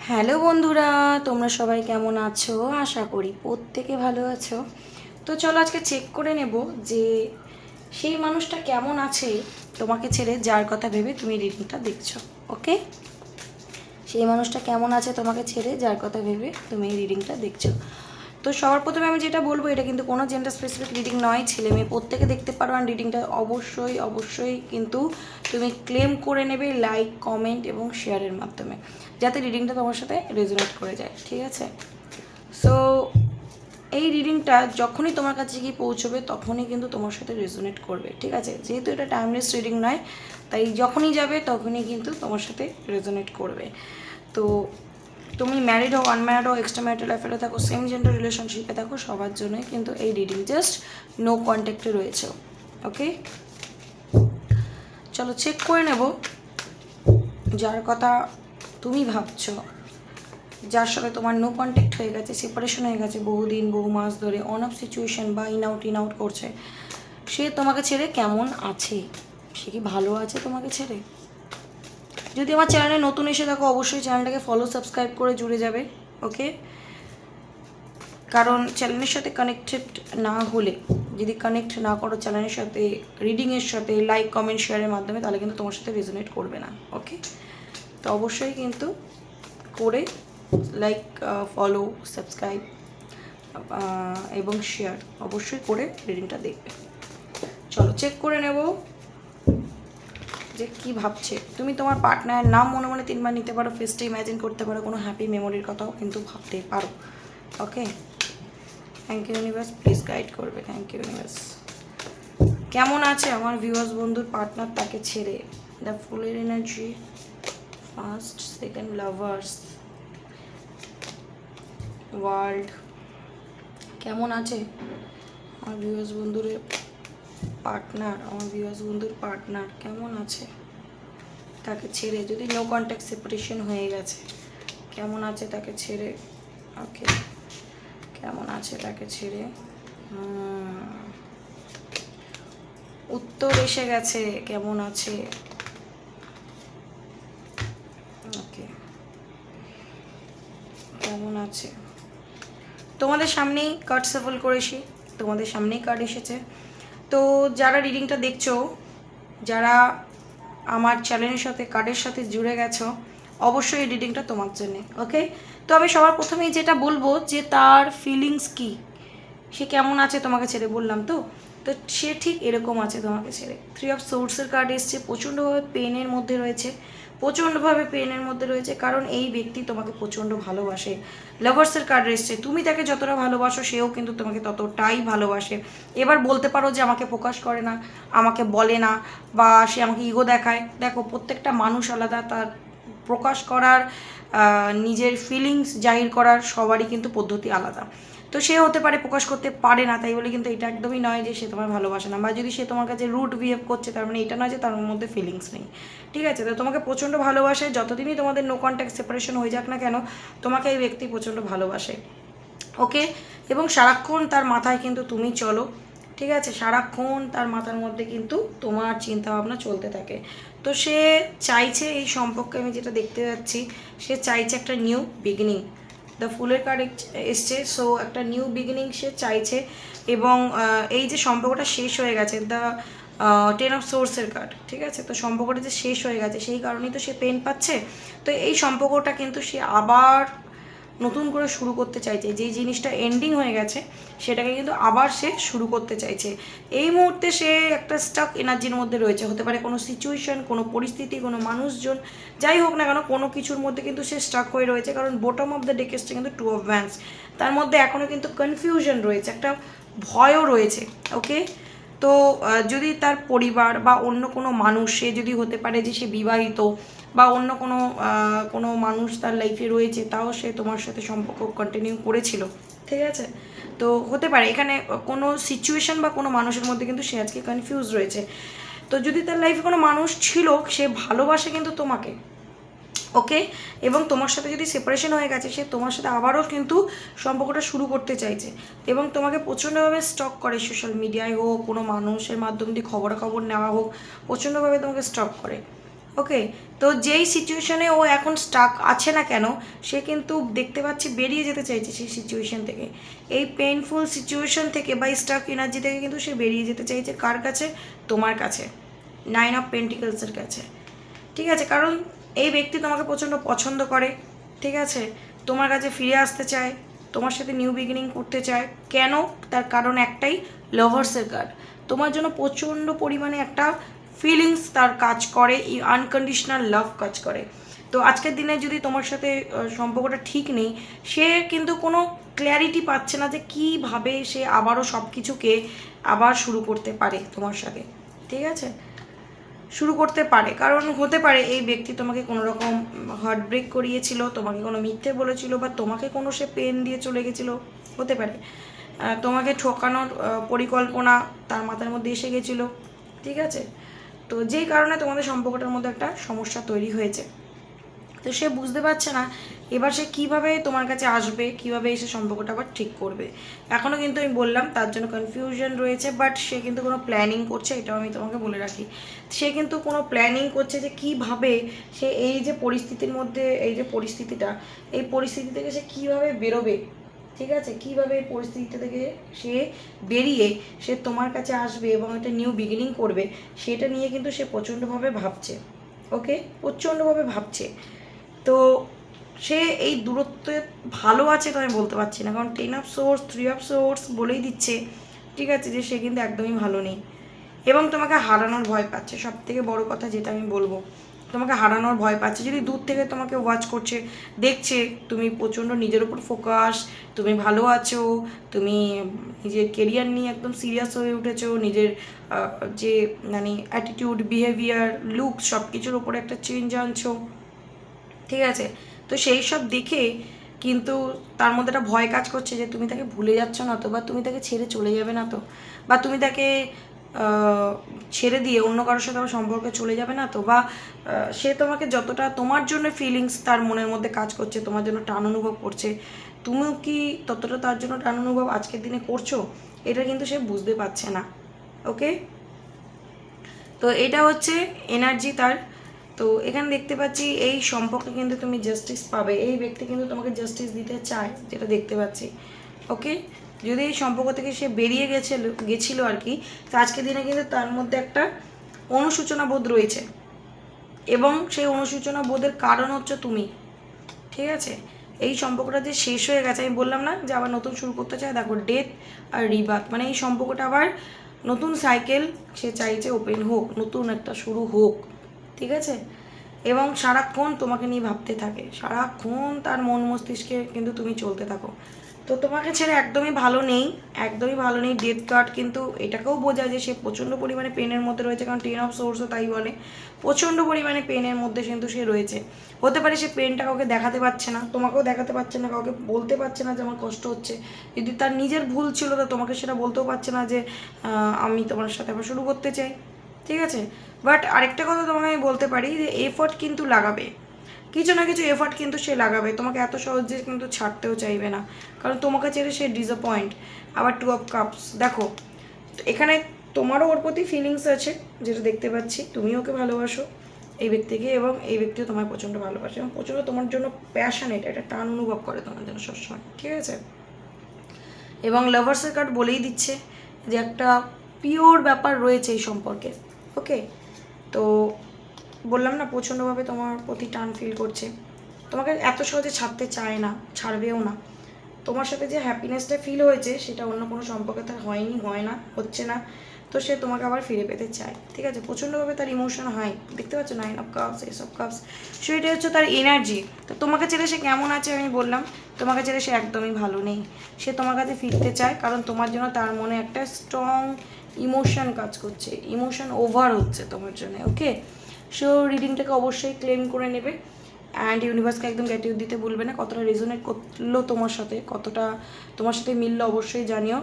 Hello বন্ধুরা, তোমরা সবাই কেমন আছো? আশা করি প্রত্যেকে ভালো আছো। তো চলো আজকে চেক করে নেব যে সেই মানুষটা কেমন আছে তোমাকে ছেড়ে, যার কথা ভেবে তুমি রিডিংটা দেখছো। ওকে, সেই মানুষটা কেমন আছে তোমাকে ছেড়ে, যার কথা ভেবে তুমি এই রিডিংটা দেখছো। তো সবার প্রথমে আমি যেটা বলবো, এটা কিন্তু কোনো জেন্ডার স্পেসিফিক রিডিং নয়, ছেলে মেয়ে প্রত্যেকে দেখতে পারো। আর রিডিংটা অবশ্যই অবশ্যই কিন্তু তুমি ক্লেম করে নেবে লাইক, কমেন্ট এবং শেয়ারের মাধ্যমে, যাতে রিডিংটা তোমার সাথে রেজোনেট করে যায়। ঠিক আছে? সো এই রিডিংটা যখনই তোমার কাছে গিয়ে পৌঁছবে তখনই কিন্তু তোমার সাথে রেজোনেট করবে। ঠিক আছে? যেহেতু এটা টাইমলেস রিডিং নয়, তাই যখনই যাবে তখনই কিন্তু তোমার সাথে রেজোনেট করবে। তো তুমি ম্যারিড হও, আনম্যারিড হও, এক্সট্রা ম্যারিটাল অ্যাফেয়ারে থাকো, সেম জেন্ডার রিলেশনশিপে থাকো, সবার জন্যই কিন্তু এই রিডিং জাস্ট নো কন্ট্যাক্টে রয়েছে। ওকে, চলো চেক করে নেব যার কথা তুমি ভাবছো, যার সাথে তোমার নো কন্ট্যাক্ট হয়ে গেছে, সেপারেশন হয়ে গেছে বহুদিন, বহু মাস ধরে, অন অফ সিচুয়েশন বা ইন আউট করছে, সে তোমাকে ছেড়ে কেমন আছে? সে কি ভালো আছে তোমাকে ছেড়ে? যদি আমার চ্যানেলে নতুন এসে থাকো, অবশ্যই চ্যানেলটাকে ফলো সাবস্ক্রাইব করে জুড়ে যাবে। ওকে, কারণ চ্যানেলের সাথে কানেক্টেড না হলে, যদি কানেক্ট না করো চ্যানেলের সাথে, রিডিংয়ের সাথে, লাইক, কমেন্ট, শেয়ারের মাধ্যমে, তাহলে কিন্তু তোমার সাথে রেজোনেট করবে না। ওকে, তো অবশ্যই কিন্তু করে লাইক, ফলো, সাবস্ক্রাইব এবং শেয়ার অবশ্যই করে রিডিংটা দেখবে। চলো চেক করে নেব যে কী ভাবছে। তুমি তোমার পার্টনারের নাম মনে মনে 3বার নিতে পারো, ফেসটা ইম্যাজিন করতে পারো, কোনো হ্যাপি মেমোরির কথাও কিন্তু ভাবতে পারো। Okay, thank you universe, please guide করবে। Thank you universe. কেমন আছে আমার ভিউয়ার্স বন্ধুর পার্টনার তাকে ছেড়ে? দ্য ফুলের energy, first, second, lovers, world. কেমন আছে আমার ভিউয়ার্স বন্ধুর পার্টনার? আমার ভিউয়ার্স বন্ধুর পার্টনার কেমন আছে তাকে ছেড়ে? যদি নো কন্ট্যাক্ট, সেপারেশন হয়ে গেছে, কেমন আছে তাকে ছেড়ে? ওকে, কেমন আছে তাকে ছেড়ে? উত্তর এসে গেছে, কেমন আছে। ওকে, কেমন আছে তোমাদের সামনেই কার্ড সাফল করেছি, তোমাদের সামনেই কার্ড এসেছে। তো যারা রিডিংটা দেখছো, যারা আমার চ্যানেলের সাথে, কার্ডের সাথে জুড়ে গেছো, অবশ্যই এই রিডিংটা তোমার জন্যে। ওকে, তো আমি সবার প্রথমেই যেটা বলবো যে তার ফিলিংস কি, সে কেমন আছে তোমাকে ছেড়ে, বললাম তো। তো সে ঠিক এরকম আছে তোমাকে ছেড়ে। 3 অফ সোর্সের কার্ড এসছে, প্রচণ্ডভাবে পেনের মধ্যে রয়েছে, প্রচণ্ডভাবে পেনের মধ্যে রয়েছে, কারণ এই ব্যক্তি তোমাকে প্রচণ্ড ভালোবাসে। লাভার্সের কার্ড এসছে, তুমি তাকে যতটা ভালোবাসো সেও কিন্তু তোমাকে ততটাই ভালোবাসে। এবার বলতে পারো যে আমাকে প্রকাশ করে না, আমাকে বলে না, বা সে আমাকে ইগো দেখায়। দেখো, প্রত্যেকটা মানুষ আলাদা, তার প্রকাশ করার, নিজের ফিলিংস জাহির করার সবারই কিন্তু পদ্ধতি আলাদা। তো সে হতে পারে প্রকাশ করতে পারে না, তাই বলে কিন্তু এটা একদমই নয় যে সে তোমার ভালোবাসে না, বা যদি সে তোমার কাছে রুড বিহেভ করছে তার মানে এটা নয় যে তার মধ্যে ফিলিংস নেই। ঠিক আছে? তো তোমাকে প্রচণ্ড ভালোবাসে, যতদিনই তোমাদের নো কন্ট্যাক্ট, সেপারেশন হয়ে যাক না কেন, তোমাকে এই ব্যক্তি প্রচণ্ড ভালোবাসে। ওকে, এবং সারাক্ষণ তার মাথায় কিন্তু তুমি চলো। ঠিক আছে? সারাক্ষণ তার মাথার মধ্যে কিন্তু তোমার চিন্তাভাবনা চলতে থাকে। তো সে চাইছে এই সম্পর্কে, আমি যেটা দেখতে পাচ্ছি, সে চাইছে একটা নিউ বিগিনিং। দ্য ফুলের কার্ড এসছে, সো একটা নিউ বিগিনিং সে চাইছে। এবং এই যে সম্পর্কটা শেষ হয়ে গেছে, দ্য 10 অফ সোর্সের কার্ড, ঠিক আছে? তো সম্পর্কটা যে শেষ হয়ে গেছে সেই কারণেই তো সে পেন পাচ্ছে। তো এই সম্পর্কটা কিন্তু সে আবার নতুন করে শুরু করতে চাইছে, যেই জিনিসটা এন্ডিং হয়ে গেছে সেটাকে কিন্তু আবার সে শুরু করতে চাইছে। এই মুহূর্তে সে একটা স্টাক এনার্জির মধ্যে রয়েছে, হতে পারে কোনো সিচুয়েশন, কোনো পরিস্থিতি, কোনো মানুষজন, যাই হোক না কেন, কোনো কিছুর মধ্যে কিন্তু সে স্টাক হয়ে রয়েছে। কারণ বটম অফ দ্য ডেক এসছে কিন্তু 2 অফ ভ্যান্স, তার মধ্যে এখনও কিন্তু কনফিউশন রয়েছে, একটা ভয়ও রয়েছে। ওকে, তো যদি তার পরিবার বা অন্য কোনো মানুষ, সে যদি হতে পারে যে সে বিবাহিত, বা অন্য কোনো কোনো মানুষ তার লাইফে রয়েছে, তাও সে তোমার সাথে সম্পর্ক কন্টিনিউ করেছিল। ঠিক আছে? তো হতে পারে এখানে কোনো সিচুয়েশন বা কোনো মানুষের মধ্যে কিন্তু সে আজকে কনফিউজ রয়েছে। তো যদি তার লাইফে কোনো মানুষ ছিল, সে ভালোবাসে কিন্তু তোমাকে। ওকে, এবং তোমার সাথে যদি সেপারেশন হয়ে গেছে, সে তোমার সাথে আবারও কিন্তু সম্পর্কটা শুরু করতে চাইছে, এবং তোমাকে প্রচণ্ডভাবে স্টক করে, সোশ্যাল মিডিয়ায় হোক, কোনো মানুষের মাধ্যম দিয়ে খবরাখবর নেওয়া হোক, প্রচণ্ডভাবে তোমাকে স্টক করে। ওকে, তো যেই সিচুয়েশনে ও এখন স্টাক আছে না কেন, সে কিন্তু দেখতে পাচ্ছি বেরিয়ে যেতে চাইছে সেই সিচুয়েশন থেকে, এই পেইনফুল সিচুয়েশন থেকে বা স্টাক এনার্জি থেকে কিন্তু সে বেরিয়ে যেতে চাইছে। কার কাছে? তোমার কাছে, 9 অফ পেন্টিকলসের কাছে। ঠিক আছে, কারণ এই ব্যক্তি তোমাকে প্রচণ্ড পছন্দ করে। ঠিক আছে, তোমার কাছে ফিরে আসতে চায়, তোমার সাথে নিউ বিগিনিং করতে চায়। কেন? তার কারণ একটাই, লাভার্সের কার্ড। তোমার জন্য প্রচণ্ড পরিমাণে একটা ফিলিংস তার কাজ করে, আনকন্ডিশনাল লাভ কাজ করে। তো আজকের দিনে যদি তোমার সাথে সম্পর্কটা ঠিক নেই, সে কিন্তু কোনো ক্ল্যারিটি পাচ্ছে না যে কীভাবে সে আবারও সব কিছুকে আবার শুরু করতে পারে তোমার সাথে। ঠিক আছে, শুরু করতে পারে, কারণ হতে পারে এই ব্যক্তি তোমাকে কোনো রকম হার্ট ব্রেক করিয়েছিল, তোমাকে কোনো মিথ্যে বলেছিল, বা তোমাকে কোনো সে পেন দিয়ে চলে গেছিলো, হতে পারে তোমাকে ঠকানোর পরিকল্পনা তার মাথার মধ্যে এসে গেছিলো। ঠিক আছে, তো যেই কারণে তোমাদের সম্পর্কটার মধ্যে একটা সমস্যা তৈরি হয়েছে। তো সে বুঝতে পারছে না এবার সে কীভাবে তোমার কাছে আসবে, কীভাবে এসে সম্পর্কটা আবার ঠিক করবে। এখনও কিন্তু আমি বললাম তার জন্য কনফিউশন রয়েছে, বাট সে কিন্তু কোনো প্ল্যানিং করছে, এটাও আমি তোমাকে বলে রাখি। সে কিন্তু কোনো প্ল্যানিং করছে যে কীভাবে সে এই যে পরিস্থিতির মধ্যে, এই যে পরিস্থিতিটা, এই পরিস্থিতি থেকে সে কীভাবে বেরোবে। ঠিক আছে, কীভাবে এই পরিস্থিতি থেকে সে বেরিয়ে সে তোমার কাছে আসবে এবং একটা নিউ বিগিনিং করবে, সেটা নিয়ে কিন্তু সে প্রচণ্ডভাবে ভাবছে। ওকে, প্রচণ্ডভাবে ভাবছে। তো সে এই দূরত্বে ভালো আছে তো আমি বলতে পারছি না, কারণ 10 অফ সোর্স, 3 অফ সোর্স বলেই দিচ্ছে। ঠিক আছে, যে সে কিন্তু একদমই ভালো নেই এবং তোমাকে হারানোর ভয় পাচ্ছে। সব থেকে বড় কথা যেটা আমি বলবো, তোমাকে হারানোর ভয় পাচ্ছে। যদি দূর থেকে তোমাকে ওয়াচ করছে, দেখছে তুমি প্রচণ্ড নিজের উপর ফোকাস, তুমি ভালো আছো, তুমি নিজের কেরিয়ার নিয়ে একদম সিরিয়াস হয়ে উঠেছো, নিজের যে মানে অ্যাটিটিউড, বিহেভিয়ার, লুক সব কিছুর উপরে একটা চেঞ্জ আনছো। ঠিক আছে, তো সেই সব দেখে কিন্তু তার মধ্যে একটা ভয় কাজ করছে যে তুমি তাকে ভুলে যাচ্ছ না তো, বা তুমি তাকে ছেড়ে চলে যাবে না তো, বা তুমি তাকে ছেড়ে দিয়ে অন্য কারোর সাথে আবার সম্পর্কে চলে যাবে না তো, বা সে তোমাকে যতটা তোমার জন্য ফিলিংস তার মনের মধ্যে কাজ করছে, তোমার জন্য টান অনুভব করছে, তুমিও কি ততটা তার জন্য টান অনুভব আজকের দিনে করছো, এটা কিন্তু সে বুঝতে পারছে না। ওকে, তো এটা হচ্ছে এনার্জি তার। তো এখানে দেখতে পাচ্ছি এই সম্পর্কে কিন্তু তুমি জাস্টিস পাবে, এই ব্যক্তি কিন্তু তোমাকে জাস্টিস দিতে চায়, যেটা দেখতে পাচ্ছি। ওকে, যদি এই সম্পর্ক থেকে সে বেরিয়ে গেছিলো আর কি, তো আজকের দিনে কিন্তু তার মধ্যে একটা অনুশোচনা বোধ রয়েছে, এবং সেই অনুশোচনা বোধের কারণ হচ্ছে তুমি। ঠিক আছে, এই সম্পর্কটা যে শেষ হয়ে গেছে, আমি বললাম না যে আবার নতুন শুরু করতে চায়, দেখো ডেথ আর রিবার্থ, মানে এই সম্পর্কটা আবার নতুন সাইকেল সে চাইছে ওপেন হোক, নতুন একটা শুরু হোক। ঠিক আছে, এবং সারাক্ষণ তোমাকে নিয়ে ভাবতে থাকে, সারাক্ষণ তার মন মস্তিষ্কে কিন্তু তুমি চলতে থাকো। তো তোমাকে ছেড়ে একদমই ভালো নেই, একদমই ভালো নেই। ডেথ কার্ড কিন্তু এটাকেও বোঝায় যে সে প্রচণ্ড পরিমাণে পেনের মধ্যে রয়েছে, কারণ 10 অফ সোর্সও তাই বলে, প্রচণ্ড পরিমাণে পেনের মধ্যে কিন্তু সে রয়েছে। হতে পারে সে পেনটা কাউকে দেখাতে পারছে না, তোমাকেও দেখাতে পারছে না, কাউকে বলতে পারছে না যে আমার কষ্ট হচ্ছে। যদি তার নিজের ভুল ছিল তো তোমাকে সেটা বলতেও পারছে না যে আমি তোমার সাথে আবার শুরু করতে চাই। ঠিক আছে, বাট আরেকটা কথা তোমাকে আমি বলতে পারি যে এফর্ট কিন্তু লাগাবে, কিছু না কিছু এফর্ট কিন্তু সে লাগাবে, তোমাকে এত সহজে কিন্তু ছাড়তেও চাইবে না, কারণ তোমাকে ছেড়ে সে ডিসঅ্যাপয়েন্ট। আবার 2 অফ কাপস, দেখো এখানে তোমারও ওর প্রতি ফিলিংস আছে, যেটা দেখতে পাচ্ছি, তুমি ওকে ভালোবাসো এই ব্যক্তিকে, এবং এই ব্যক্তিও তোমায় প্রচণ্ড ভালোবাসে এবং প্রচণ্ড তোমার জন্য প্যাশনেট, একটা টান অনুভব করে তোমার জন্য সবসময়। ঠিক আছে, এবং লাভার্সের কার্ড বলেই দিচ্ছে যে একটা পিওর ব্যাপার রয়েছে এই সম্পর্কে। ওকে, তো বললাম না প্রচণ্ডভাবে তোমার প্রতি টান ফিল করছে, তোমাকে এত সহজে ছাড়তে চায় না, ছাড়বেও না। তোমার সাথে যে হ্যাপিনেসটা ফিল হয়েছে সেটা অন্য কোনো সম্পর্কে তার হয়নি, হয় না, হচ্ছে না। তো সে তোমাকে আবার ফিরে পেতে চায়। ঠিক আছে, প্রচণ্ডভাবে তার ইমোশন হয়, দেখতে পাচ্ছ 9 of cups, S of cups. So এটা হচ্ছে তার এনার্জি। তো তোমাকে ছেড়ে সে কেমন আছে আমি বললাম, তোমাকে ছেড়ে সে একদমই ভালো নেই। সে তোমার কাছে ফিরতে চায়, কারণ তোমার জন্য তার মনে একটা স্ট্রং ইমোশন কাজ করছে, ইমোশন ওভার হচ্ছে তোমার জন্য। ওকে, সো রিডিংটাকে অবশ্যই ক্লেম করে নেবে, অ্যান্ড ইউনিভার্সকে একদম গ্র্যাটিটিউড দিতে ভুলবে না। কতটা রেজোনেট করলো তোমার সাথে, কতটা তোমার সাথে মিললো অবশ্যই জানিও,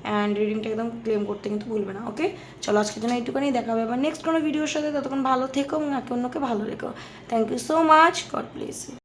অ্যান্ড রিডিংটা একদম ক্লেম করতে কিন্তু ভুলবে না। ওকে, চলো আজকের জন্য এইটুকুনি, দেখা হবে আবার নেক্সট কোনো ভিডিওর সাথে। ততক্ষণ ভালো থেকো এবং একে অন্যকে ভালো রেখো। Thank you so much, God bless you.